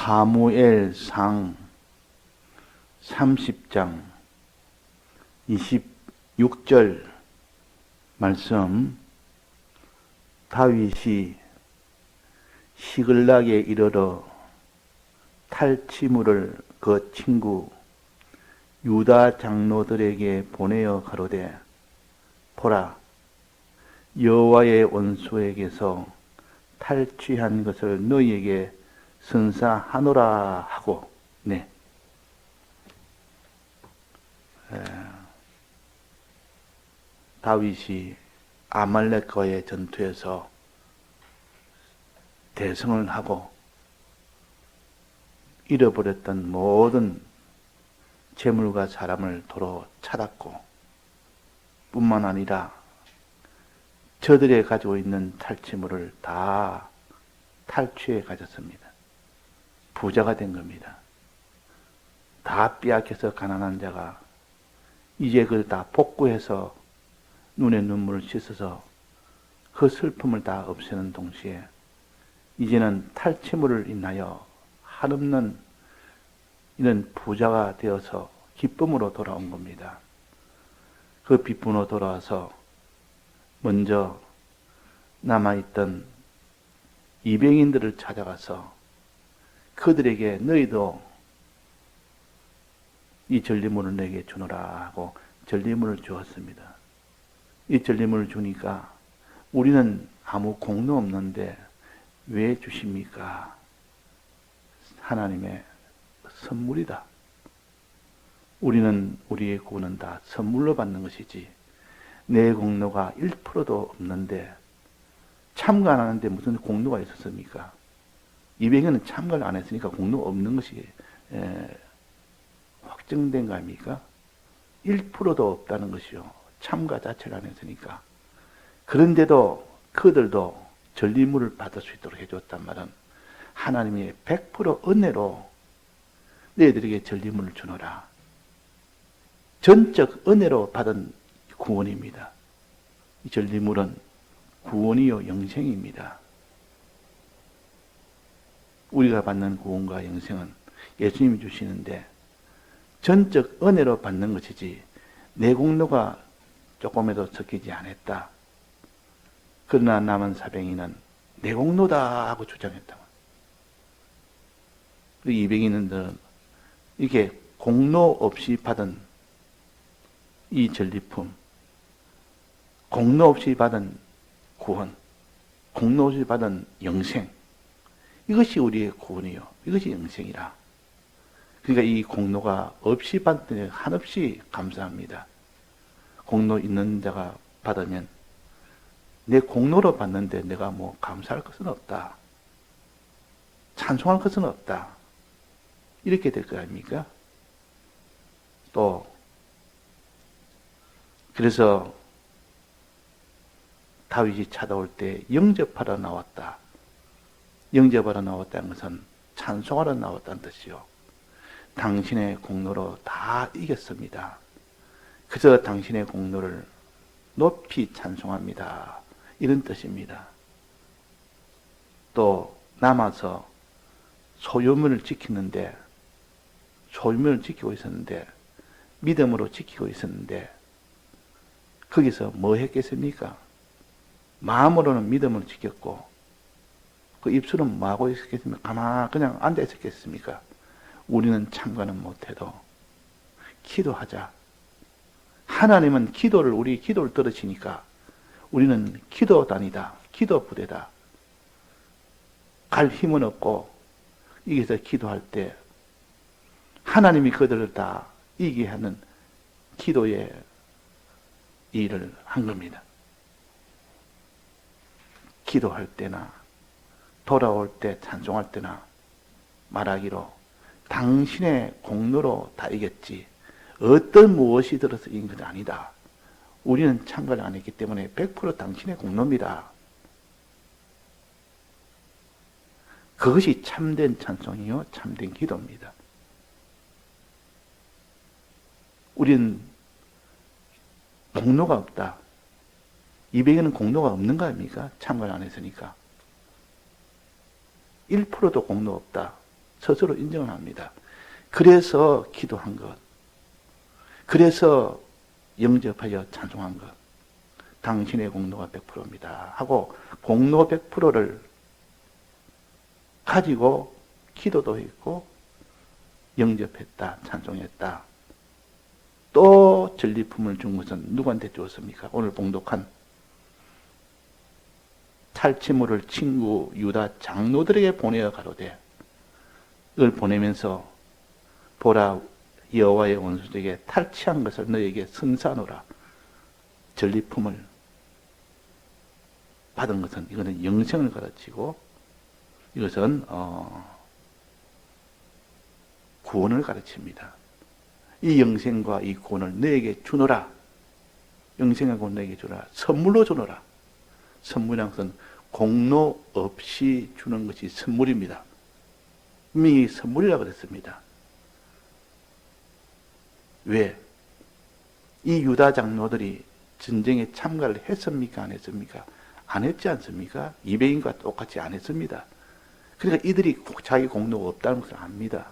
사무엘상 30장 26절 말씀. 다윗이 시글락에 이르러 탈취물을 그 친구 유다 장로들에게 보내어 가로되, 보라, 여호와의 원수에게서 탈취한 것을 너희에게 선사하노라 하고. 다윗이 아말렉과의 전투에서 대승을 하고 잃어버렸던 모든 재물과 사람을 도로 찾았고, 뿐만 아니라 저들이 가지고 있는 탈취물을 다 탈취해 가졌습니다. 부자가 된 겁니다. 다 빼앗겨서 가난한 자가 이제 그걸 다 복구해서 눈에 눈물을 씻어서 그 슬픔을 다 없애는 동시에 이제는 탈취물을 인하여 한없는 이런 부자가 되어서 기쁨으로 돌아온 겁니다. 그 기쁨으로 돌아와서 먼저 남아있던 이방인들을 찾아가서 그들에게 너희도 이 전리물을 내게 주노라 하고 전리물을 주었습니다. 이 전리물을 주니까 우리는 아무 공로 없는데 왜 주십니까? 하나님의 선물이다. 우리는 우리의 구원은 다 선물로 받는 것이지 내 공로가 1%도 없는데, 참가 안 하는데 무슨 공로가 있었습니까? 이방인은 참가를 안 했으니까 공로 없는 것이 확정된 거 아닙니까? 1%도 없다는 것이요. 참가 자체를 안 했으니까. 그런데도 그들도 전리물을 받을 수 있도록 해줬단 말은 하나님이 100% 은혜로 너희들에게 전리물을 주노라. 전적 은혜로 받은 구원입니다. 이 전리물은 구원이요 영생입니다. 우리가 받는 구원과 영생은 예수님이 주시는데 전적 은혜로 받는 것이지 내 공로가 조금에도 섞이지 않았다. 그러나 남은 사병이는 내 공로다 하고 주장했다. 이방인들은 이게 공로 없이 받은 이 전리품, 공로 없이 받은 구원, 공로 없이 받은 영생, 이것이 우리의 구원이요, 이것이 영생이라. 그러니까 이 공로가 없이 받을 때 한없이 감사합니다. 공로 있는 자가 받으면 내 공로로 받는데 내가 뭐 감사할 것은 없다, 찬송할 것은 없다, 이렇게 될 거 아닙니까? 또 그래서 다윗이 찾아올 때 영접하러 나왔다. 영접하러 나왔다는 것은 찬송하러 나왔다는 뜻이요. 당신의 공로로 다 이겼습니다. 그래서 당신의 공로를 높이 찬송합니다. 이런 뜻입니다. 또 남아서 소유물을 지키는데, 소유물을 지키고 있었는데, 믿음으로 지키고 있었는데, 거기서 뭐 했겠습니까? 마음으로는 믿음을 지켰고, 그 입술은 뭐 하고 있었겠습니까? 가만 그냥 앉아 있었겠습니까? 우리는 참가는 못해도 기도하자. 하나님은 우리 기도를 들으시니까 우리는 기도단이다, 기도 부대다. 갈 힘은 없고 여기서 기도할 때 하나님이 그들을 다 이기게 하는 기도의 일을 한 겁니다. 기도할 때나 돌아올 때 찬송할 때나 말하기로 당신의 공로로 다 이겼지 어떤 무엇이 들어서 이긴 것이 아니다. 우리는 참가를 안 했기 때문에 100% 당신의 공로입니다. 그것이 참된 찬송이요, 참된 기도입니다. 우리는 공로가 없다. 이방인은 공로가 없는 거 아닙니까? 참가를 안 했으니까. 1%도 공로 없다. 스스로 인정을 합니다. 그래서 기도한 것, 그래서 영접하여 찬송한 것, 당신의 공로가 100%입니다 하고 공로 100%를 가지고 기도도 했고 영접했다, 찬송했다. 또 전리품을 준 것은 누구한테 주었습니까? 오늘 봉독한 탈취물을 친구 유다 장로들에게 보내어 가로되, 이걸 보내면서 보라, 여호와의 원수에게 탈취한 것을 너에게 선사하노라. 전리품을 받은 것은 이거는 영생을 가르치고 이것은 구원을 가르칩니다. 이 영생과 이 구원을 너에게 주노라. 영생과 구원 너에게 주노라. 선물로 주노라. 선물이란 것은 공로 없이 주는 것이 선물입니다. 분명히 선물이라고 그랬습니다. 왜? 이 유다 장로들이 전쟁에 참가를 했습니까? 안 했습니까? 안 했지 않습니까? 이방인과 똑같이 안 했습니다. 그러니까 이들이 자기 공로가 없다는 것을 압니다.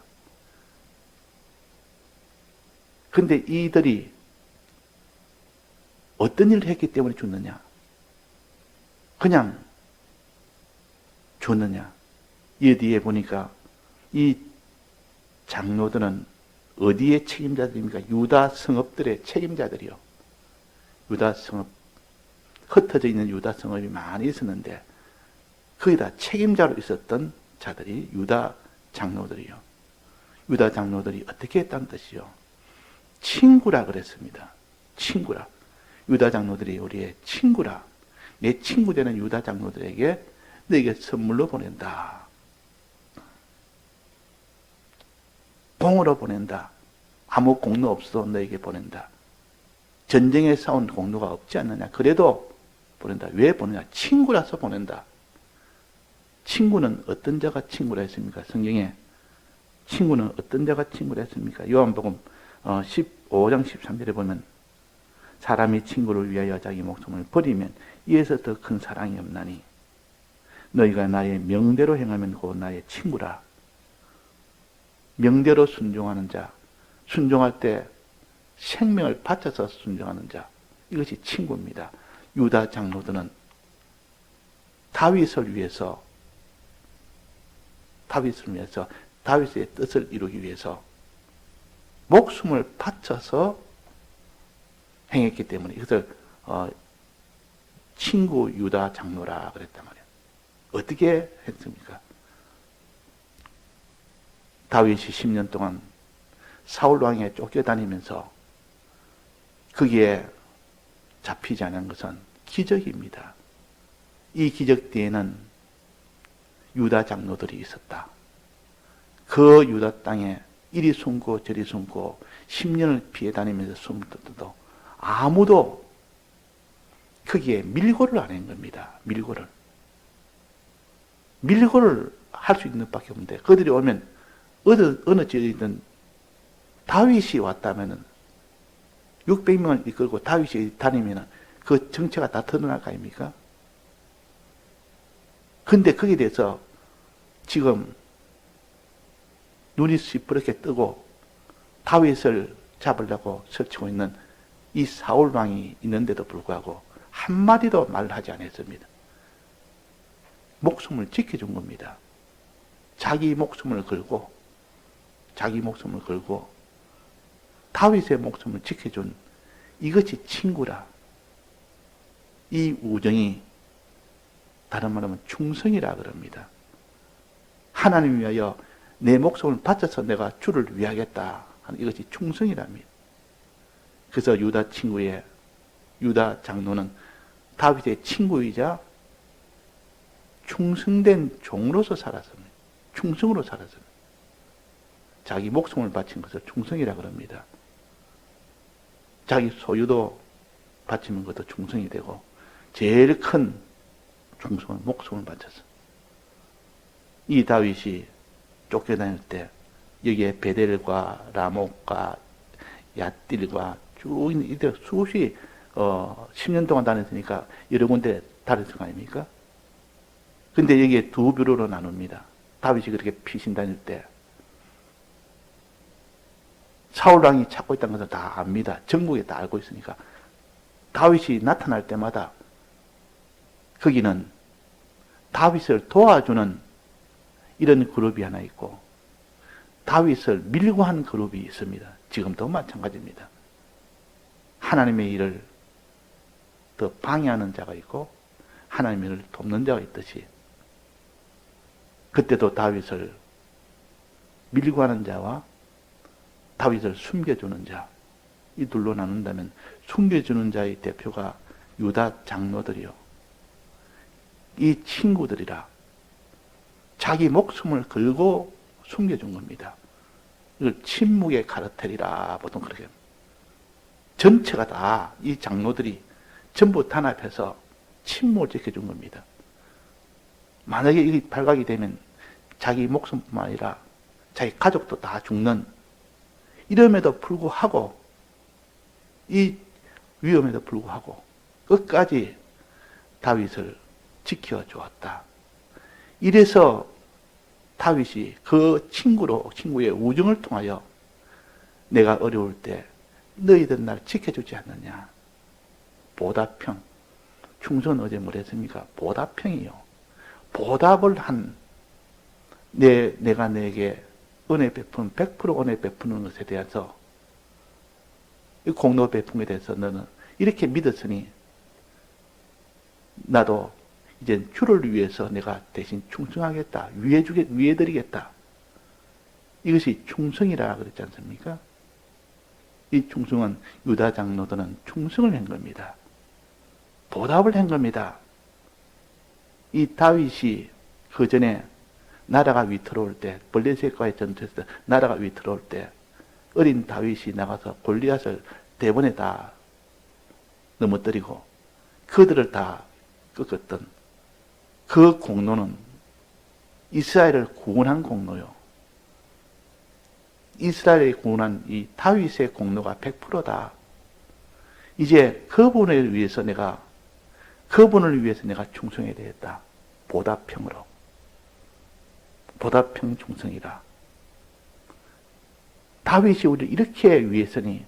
그런데 이들이 어떤 일을 했기 때문에 죽느냐? 그냥 죽느냐? 이 뒤에 보니까 이 장로들은 어디의 책임자들입니까? 유다 성읍들의 책임자들이요. 유다 성읍, 흩어져 있는 유다 성읍이 많이 있었는데 거기다 책임자로 있었던 자들이 유다 장로들이요. 유다 장로들이 어떻게 했다는 뜻이요? 친구라 그랬습니다. 친구라. 유다 장로들이 우리의 친구라. 내 친구 되는 유다 장로들에게 너에게 선물로 보낸다. 공으로 보낸다. 아무 공로 없어 너에게 보낸다. 전쟁에 싸운 공로가 없지 않느냐. 그래도 보낸다. 왜 보내냐? 친구라서 보낸다. 친구는 어떤 자가 친구라 했습니까? 성경에 친구는 어떤 자가 친구라 했습니까? 요한복음 15장 13절에 보면 사람이 친구를 위하여 자기 목숨을 버리면 이에서 더 큰 사랑이 없나니 너희가 나의 명대로 행하면 곧 나의 친구라. 명대로 순종하는 자, 순종할 때 생명을 바쳐서 순종하는 자, 이것이 친구입니다. 유다 장로들은 다윗을 위해서 다윗의 뜻을 이루기 위해서 목숨을 바쳐서 행했기 때문에 이것을 친구 유다 장로라 그랬단 말이에요. 어떻게 했습니까? 다윗이 10년 동안 사울 왕에 쫓겨다니면서 거기에 잡히지 않은 것은 기적입니다. 이 기적 뒤에는 유다 장로들이 있었다. 그 유다 땅에 이리 숨고 저리 숨고 10년을 피해 다니면서 숨어도 아무도 거기에 밀고를 안 한 겁니다. 밀고를 할 수 있는 밖에 없는데 그들이 오면 어느 지역이든 다윗이 왔다면은 600명을 이끌고 다윗이 다니면은 그 정체가 다 드러날 거 아닙니까? 근데 거기에 대해서 지금 눈이 시퍼렇게 뜨고 다윗을 잡으려고 설치고 있는 이 사울 왕이 있는데도 불구하고 한마디도 말을 하지 않았습니다. 목숨을 지켜준 겁니다. 자기 목숨을 걸고 다윗의 목숨을 지켜준 이것이 친구라. 이 우정이 다른 말하면 충성이라 그럽니다. 하나님 위하여 내 목숨을 바쳐서 내가 주를 위하겠다 하는 이것이 충성이랍니다. 그래서 유다 장로는 다윗의 친구이자 충성된 종으로서 살았습니다. 충성으로 살았습니다. 자기 목숨을 바친 것을 충성이라 그럽니다. 자기 소유도 바치는 것도 충성이 되고 제일 큰 충성은 목숨을 바쳤어. 이 다윗이 쫓겨다닐 때 여기에 베델과 라목과 얏딜과 쭉 있는 이들 수없이 10년 동안 다녔으니까 여러 군데 다녔을 거 아닙니까? 근데 여기에 두 부류로 나눕니다. 다윗이 그렇게 피신 다닐 때 사울왕이 찾고 있다는 것을 다 압니다. 전국에 다 알고 있으니까. 다윗이 나타날 때마다 거기는 다윗을 도와주는 이런 그룹이 하나 있고 다윗을 밀고 한 그룹이 있습니다. 지금도 마찬가지입니다. 하나님의 일을 더 방해하는 자가 있고 하나님의 일을 돕는 자가 있듯이 그때도 다윗을 밀고 하는 자와 다윗을 숨겨주는 자, 이 둘로 나눈다면 숨겨주는 자의 대표가 유다 장로들이요. 이 친구들이라 자기 목숨을 걸고 숨겨준 겁니다. 이걸 침묵의 카르텔이라 보통 그렇게 합니다. 전체가 다 이 장로들이 전부 단합해서 침묵을 지켜준 겁니다. 만약에 이게 발각이 되면 자기 목숨뿐만 아니라 자기 가족도 다 죽는 이름에도 불구하고 이 위험에도 불구하고 끝까지 다윗을 지켜주었다. 이래서 다윗이 그 친구의 우정을 통하여 내가 어려울 때 너희들 날 지켜주지 않느냐. 보답형. 충성은 어제 뭐랬습니까? 보답형이요. 보답을 한 내가 내게 은혜 베푼 100% 은혜 베푸는 것에 대해서 이 공로 베품에 대해서 너는 이렇게 믿었으니 나도 이제 주를 위해서 내가 대신 충성하겠다. 위해드리겠다. 이것이 충성이라 그랬지 않습니까? 이 충성은 유다 장로들은 충성을 한 겁니다. 보답을 한 겁니다. 이 다윗이 그 전에 나라가 위태로울 때, 블레셋과의 전투에서 나라가 위태로울 때 어린 다윗이 나가서 골리앗을 대번에 다 넘어뜨리고 그들을 다 꺾었던 그 공로는 이스라엘을 구원한 공로요. 이스라엘을 구원한 이 다윗의 공로가 100%다. 이제 그분을 위해서 내가 충성해야 되겠다. 보답형으로. 보답형 충성이라. 다윗이 우리를 이렇게 위해서니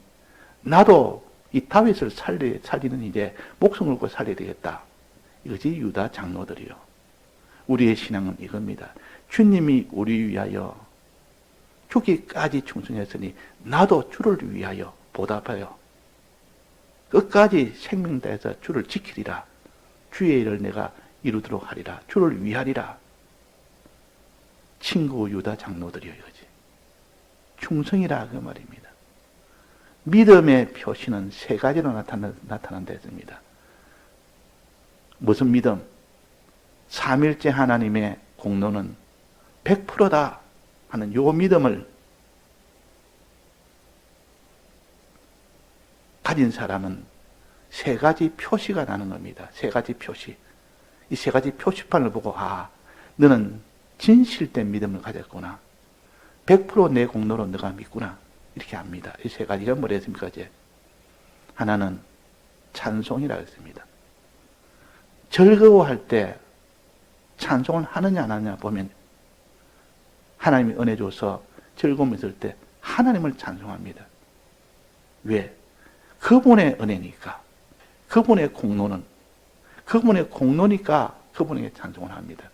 나도 이 다윗을 살리는 이제 목숨을 걸고 살려야 되겠다. 이것이 유다 장로들이요. 우리의 신앙은 이겁니다. 주님이 우리 위하여 죽기까지 충성했으니 나도 주를 위하여 보답하여 끝까지 생명 다해서 주를 지키리라. 주의 일을 내가 이루도록 하리라. 주를 위하리라. 친구 유다 장로들이요 이거지. 충성이라 그 말입니다. 믿음의 표시는 세 가지로 나타난다 했습니다. 무슨 믿음? 삼일째 하나님의 공로는 100%다 하는 요 믿음을 가진 사람은 세 가지 표시가 나는 겁니다. 세 가지 표시. 이 세 가지 표시판을 보고 너는 진실된 믿음을 가졌구나. 100% 내 공로로 너가 믿구나. 이렇게 압니다. 이 세 가지가 뭐랬습니까? 이제 하나는 찬송이라고 했습니다. 즐거워할 때 찬송을 하느냐 안 하느냐 보면 하나님이 은혜 줘서 즐거움이 있을 때 하나님을 찬송합니다. 왜? 그분의 은혜니까. 그분의 공로니까 그분에게 찬송을 합니다.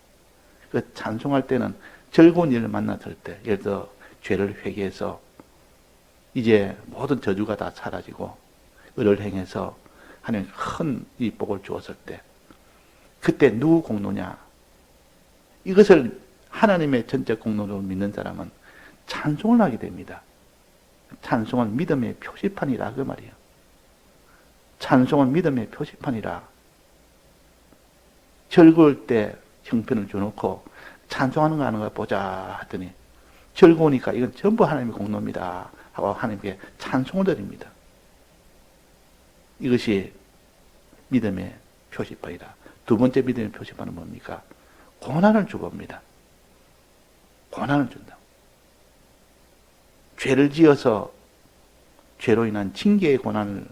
그 찬송할 때는 즐거운 일을 만났을 때, 예를 들어 죄를 회개해서 이제 모든 저주가 다 사라지고 의를 행해서 하나님 큰 이 복을 주었을 때 그때 누구 공로냐? 이것을 하나님의 전적 공로로 믿는 사람은 찬송을 하게 됩니다. 찬송은 믿음의 표시판이라 그 말이에요. 찬송은 믿음의 표시판이라. 즐거울 때 형편을 줘놓고 찬송하는 거 하는 거 보자 하더니 즐거우니까 이건 전부 하나님의 공로입니다 하고 하나님께 찬송을 드립니다. 이것이 믿음의 표시판이라. 두 번째 믿음의 표시판은 뭡니까? 고난을 주봅니다. 고난을 준다. 죄를 지어서 죄로 인한 징계의 고난을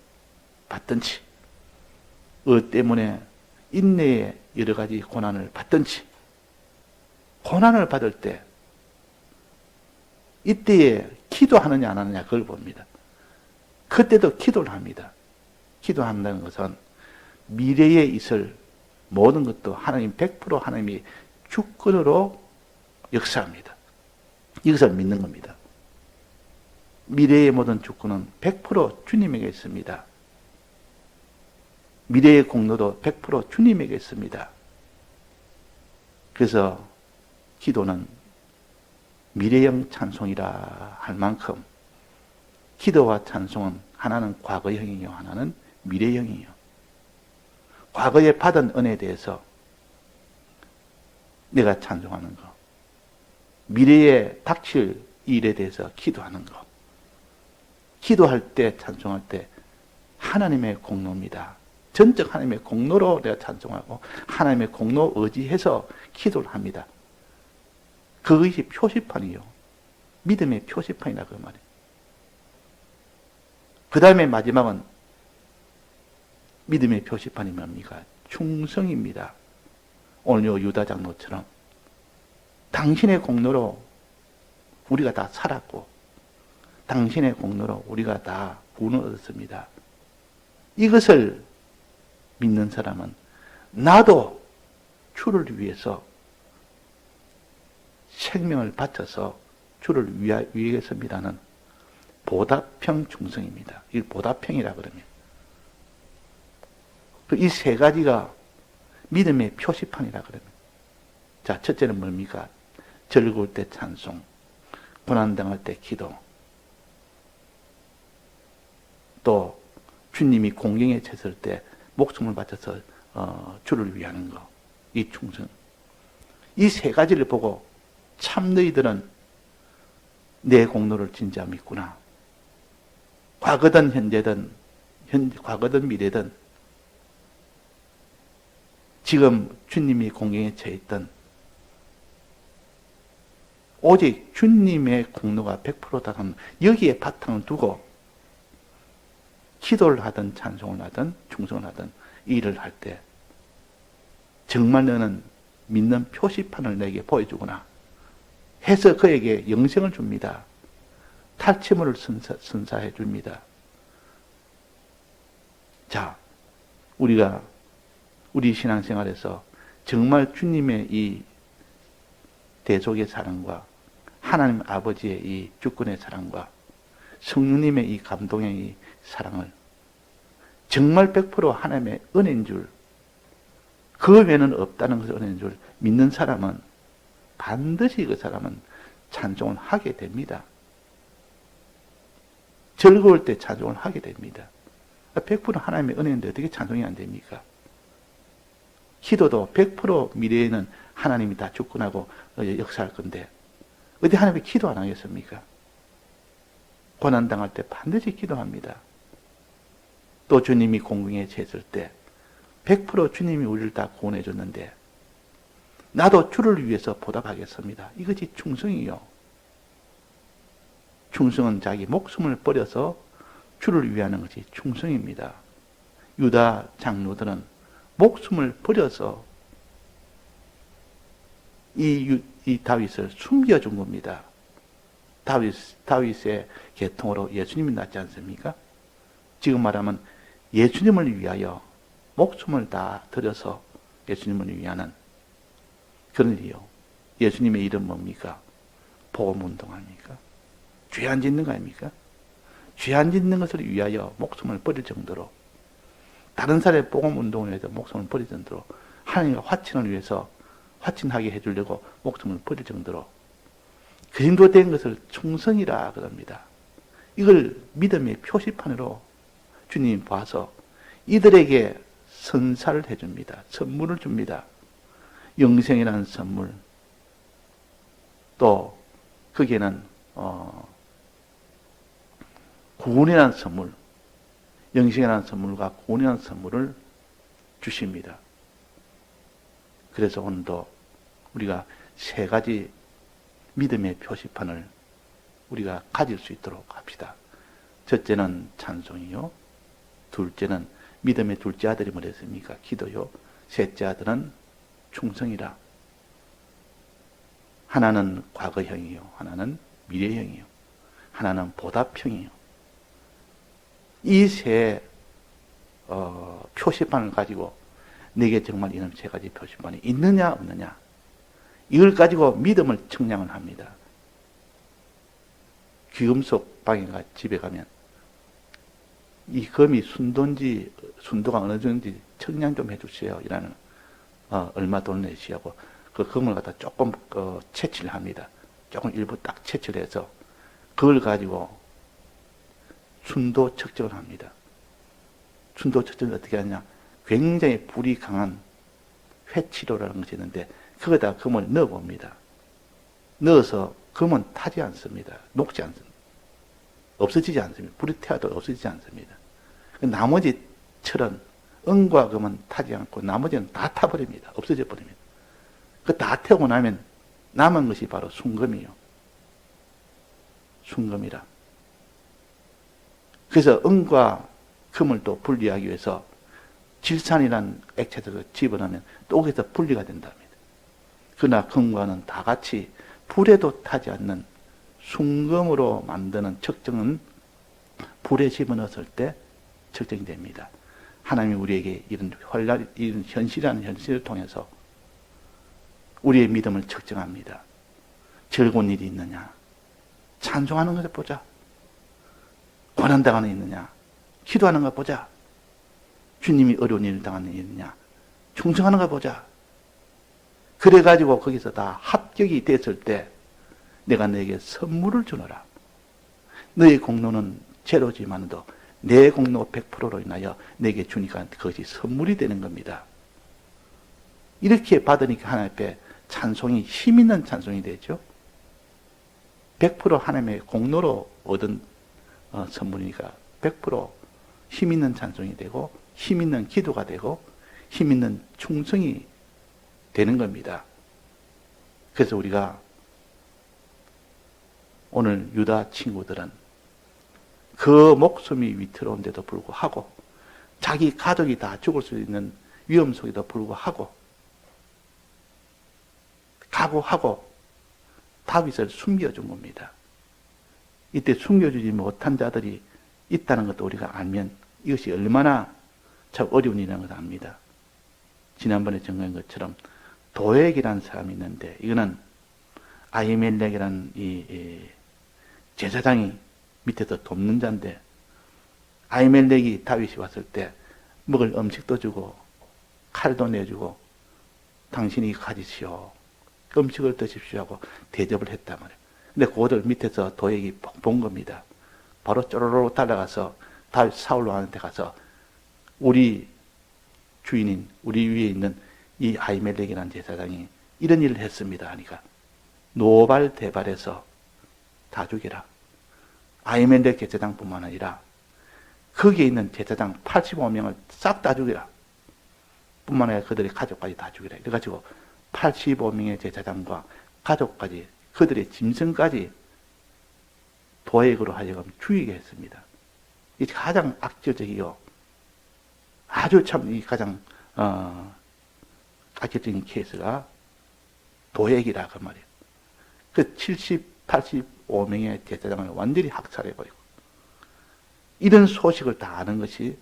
받든지, 때문에 인내의 여러 가지 고난을 받든지, 고난을 받을 때 이때에 기도하느냐 안 하느냐 그걸 봅니다. 그때도 기도를 합니다. 기도한다는 것은 미래에 있을 모든 것도 하나님 100% 하나님이 주권으로 역사합니다. 이것을 믿는 겁니다. 미래의 모든 주권은 100% 주님에게 있습니다. 미래의 공로도 100% 주님에게 있습니다. 그래서 기도는 미래형 찬송이라 할 만큼 기도와 찬송은 하나는 과거형이요, 하나는 미래형이요. 과거에 받은 은혜에 대해서 내가 찬송하는 거, 미래에 닥칠 일에 대해서 기도하는 거, 기도할 때, 찬송할 때 하나님의 공로입니다. 전적 하나님의 공로로 내가 찬송하고 하나님의 공로 의지해서 기도를 합니다. 그것이 표시판이요. 믿음의 표시판이라 그 말이에요. 그 다음에 마지막은 믿음의 표시판이 뭡니까? 충성입니다. 오늘 요 유다 장로처럼 당신의 공로로 우리가 다 살았고 당신의 공로로 우리가 다 구원을 얻었습니다. 이것을 믿는 사람은 나도 주를 위해서 생명을 바쳐서 주를 위해서입니다는 보답형 충성입니다. 이 보답형이라 그러면 이 세 가지가 믿음의 표시판이라 그러면 자, 첫째는 뭡니까? 즐거울 때 찬송, 고난당할 때 기도, 또 주님이 공경에 쳤을 때 목숨을 바쳐서 주를 위하는 거, 이 충성. 이 세 가지를 보고 참 너희들은 내 공로를 진짜 믿구나. 과거든 현재든 과거든 미래든 지금 주님이 공경에 처해 있던 오직 주님의 공로가 100%다는 여기에 바탕을 두고 기도를 하든 찬송을 하든 충성을 하든 일을 할 때 정말 너는 믿는 표시판을 내게 보여주구나 해서 그에게 영생을 줍니다. 탈취물을 선사해 줍니다. 자, 우리가 우리 신앙생활에서 정말 주님의 이 대속의 사랑과 하나님 아버지의 이 주권의 사랑과 성령님의 이 감동의 이 사랑을 정말 100% 하나님의 은혜인 줄, 그 외에는 없다는 것을 은혜인 줄 믿는 사람은 반드시 그 사람은 찬송을 하게 됩니다. 즐거울 때 찬송을 하게 됩니다. 100% 하나님의 은혜인데 어떻게 찬송이 안 됩니까? 기도도 100% 미래에는 하나님이 다 주권하고 역사할 건데 어디 하나님이 기도 안 하겠습니까? 고난당할 때 반드시 기도합니다. 또 주님이 공경에 처했을 때 100% 주님이 우리를 다 구원해 줬는데 나도 주를 위해서 보답하겠습니다. 이것이 충성이요. 충성은 자기 목숨을 버려서 주를 위하는 것이 충성입니다. 유다 장로들은 목숨을 버려서 이 다윗을 숨겨준 겁니다. 다윗의 계통으로 예수님이 났지 않습니까? 지금 말하면 예수님을 위하여 목숨을 다 들여서 예수님을 위하는 그런 일이요. 예수님의 이름 뭡니까? 복음운동합니까? 죄 안 짓는 거 아닙니까? 죄 안 짓는 것을 위하여 목숨을 버릴 정도로 다른 사람의 복음운동을 위해서 목숨을 버릴 정도로 하나님과 화친을 위해서 화친하게 해주려고 목숨을 버릴 정도로 그 정도 된 것을 충성이라 그럽니다. 이걸 믿음의 표시판으로 주님이 봐서 이들에게 선사를 해줍니다. 선물을 줍니다. 영생이라는 선물, 또 거기에는 구원이라는 선물, 영생이라는 선물과 구원이라는 선물을 주십니다. 그래서 오늘도 우리가 세 가지 믿음의 표시판을 우리가 가질 수 있도록 합시다. 첫째는 찬송이요. 둘째는 믿음의 둘째 아들이 뭐랬습니까? 기도요. 셋째 아들은 충성이라. 하나는 과거형이요. 하나는 미래형이요. 하나는 보답형이에요. 이 세 표시판을 가지고 내게 정말 이런 세 가지 표시판이 있느냐 없느냐, 이걸 가지고 믿음을 측량을 합니다. 귀금속 방에 집에 가면 이 금이 순도인지 순도가 어느 정도인지 측량 좀 해주세요 이라는 얼마 돈 내시하고 그 금을 갖다 조금 채취를 합니다. 조금 일부 딱 채취를 해서 그걸 가지고 순도 측정을 합니다. 순도 측정을 어떻게 하냐, 굉장히 불이 강한 회치로라는 것이 있는데 거기다 금을 넣어봅니다. 넣어서 금은 타지 않습니다. 녹지 않습니다. 없어지지 않습니다. 불이 태워도 없어지지 않습니다. 나머지 철은 은과 금은 타지 않고 나머지는 다 타버립니다. 없어져 버립니다. 그 다 태우고 나면 남은 것이 바로 순금이요. 순금이라. 그래서 은과 금을 또 분리하기 위해서 질산이라는 액체를 집어넣으면 또 거기서 분리가 된답니다. 그러나 금과는 다 같이 불에도 타지 않는 순금으로 만드는 측정은 불에 집어넣었을 때 측정이 됩니다. 하나님이 우리에게 이런 현실이라는 현실을 통해서 우리의 믿음을 측정합니다. 즐거운 일이 있느냐, 찬송하는 것을 보자. 고난당하는 일이 있느냐, 기도하는 것 보자. 주님이 어려운 일을 당하는 일이 있느냐, 충성하는 것 보자. 그래가지고 거기서 다 합격이 됐을 때 내가 너에게 선물을 주노라. 너의 공로는 제로지만도 내 공로 100%로 인하여 내게 주니까 그것이 선물이 되는 겁니다. 이렇게 받으니까 하나님 앞에 찬송이 힘있는 찬송이 되죠. 100% 하나님의 공로로 얻은 선물이니까 100% 힘있는 찬송이 되고 힘있는 기도가 되고 힘있는 충성이 되는 겁니다. 그래서 우리가 오늘 유다 친구들은 그 목숨이 위태로운데도 불구하고 자기 가족이 다 죽을 수 있는 위험 속에도 불구하고 각오하고 다윗을 숨겨준 겁니다. 이때 숨겨주지 못한 자들이 있다는 것도 우리가 알면 이것이 얼마나 참 어려운 일이라는 것을 압니다. 지난번에 정한 것처럼 도액이라는 사람이 있는데 이거는 아히멜렉이라는 이 제사장이 밑에서 돕는 자인데 아히멜렉이 다윗이 왔을 때 먹을 음식도 주고 칼도 내주고 당신이 가지시오, 음식을 드십시오 하고 대접을 했단 말이에요. 근데 그들 밑에서 도액이 본 겁니다. 바로 쪼로로 달려가서 다윗 사울 왕한테 가서 우리 주인인 우리 위에 있는 이 아히멜렉이라는 제사장이 이런 일을 했습니다 하니까 노발대발해서 다 죽여라. 아히멜렉 제사장뿐만 아니라 거기에 있는 제사장 85명을 싹 다 죽여라. 뿐만 아니라 그들의 가족까지 다 죽이라. 그래가지고 85명의 제사장과 가족까지 그들의 짐승까지 도액으로 하여금 죽이게 했습니다. 이 가장 악질적이요, 아주 참 이 가장 악질적인 케이스가 도액이라 그 말이에요. 그 70, 85명의 제사장을 완전히 학살해버리고 이런 소식을 다 아는 것이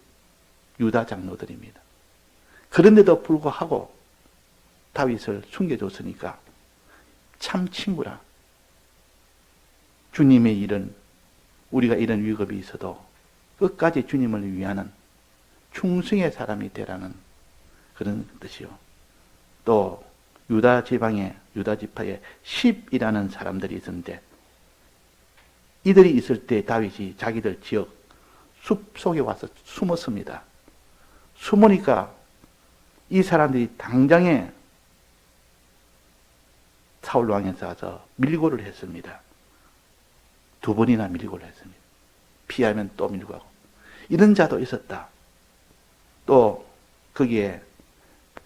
유다 장로들입니다. 그런데도 불구하고 다윗을 숨겨줬으니까 참 친구라. 주님의 일은 우리가 이런 위급이 있어도 끝까지 주님을 위하는 충성의 사람이 되라는 그런 뜻이요. 또 유다 지방에 유다 지파에 10이라는 사람들이 있었는데 이들이 있을 때 다윗이 자기들 지역 숲 속에 와서 숨었습니다. 숨으니까 이 사람들이 당장에 사울 왕에서 와서 밀고를 했습니다. 2번이나 밀고를 했습니다. 피하면 또 밀고 하고. 이런 자도 있었다. 또 거기에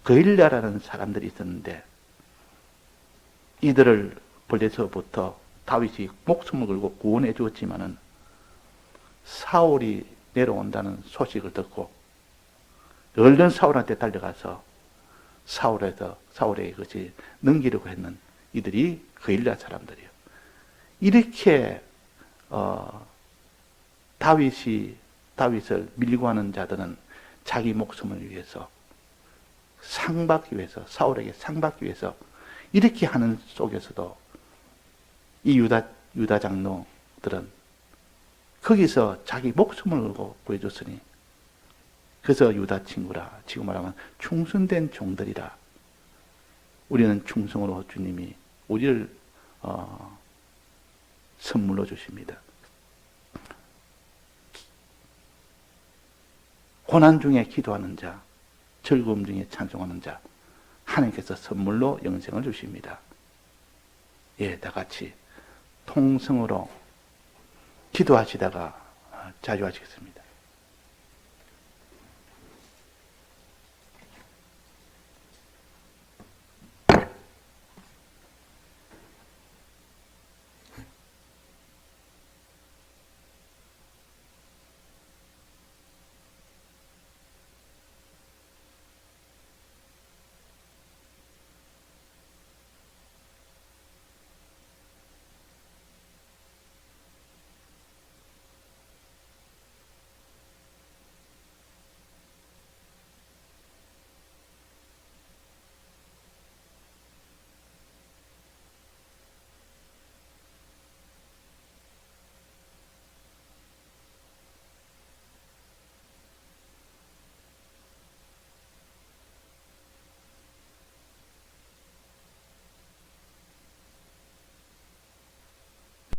거일라라는 사람들이 있었는데 이들을 벌레서부터 다윗이 목숨을 걸고 구원해 주었지만은 사울이 내려온다는 소식을 듣고 얼른 사울한테 달려가서 사울의 것이 넘기려고 했는 이들이 거일라 사람들이에요. 이렇게 다윗을 밀고 하는 자들은 자기 목숨을 위해서 상받기 위해서, 사울에게 상받기 위해서 이렇게 하는 속에서도 이 유다 장로들은 거기서 자기 목숨을 걸고 구해줬으니, 그래서 유다 친구라, 지금 말하면 충성된 종들이라, 우리는 충성으로 주님이 우리를 선물로 주십니다. 고난 중에 기도하는 자, 즐거움 중에 찬송하는 자, 하나님께서 선물로 영생을 주십니다. 예, 다 같이 통성으로 기도하시다가 자유하시겠습니다.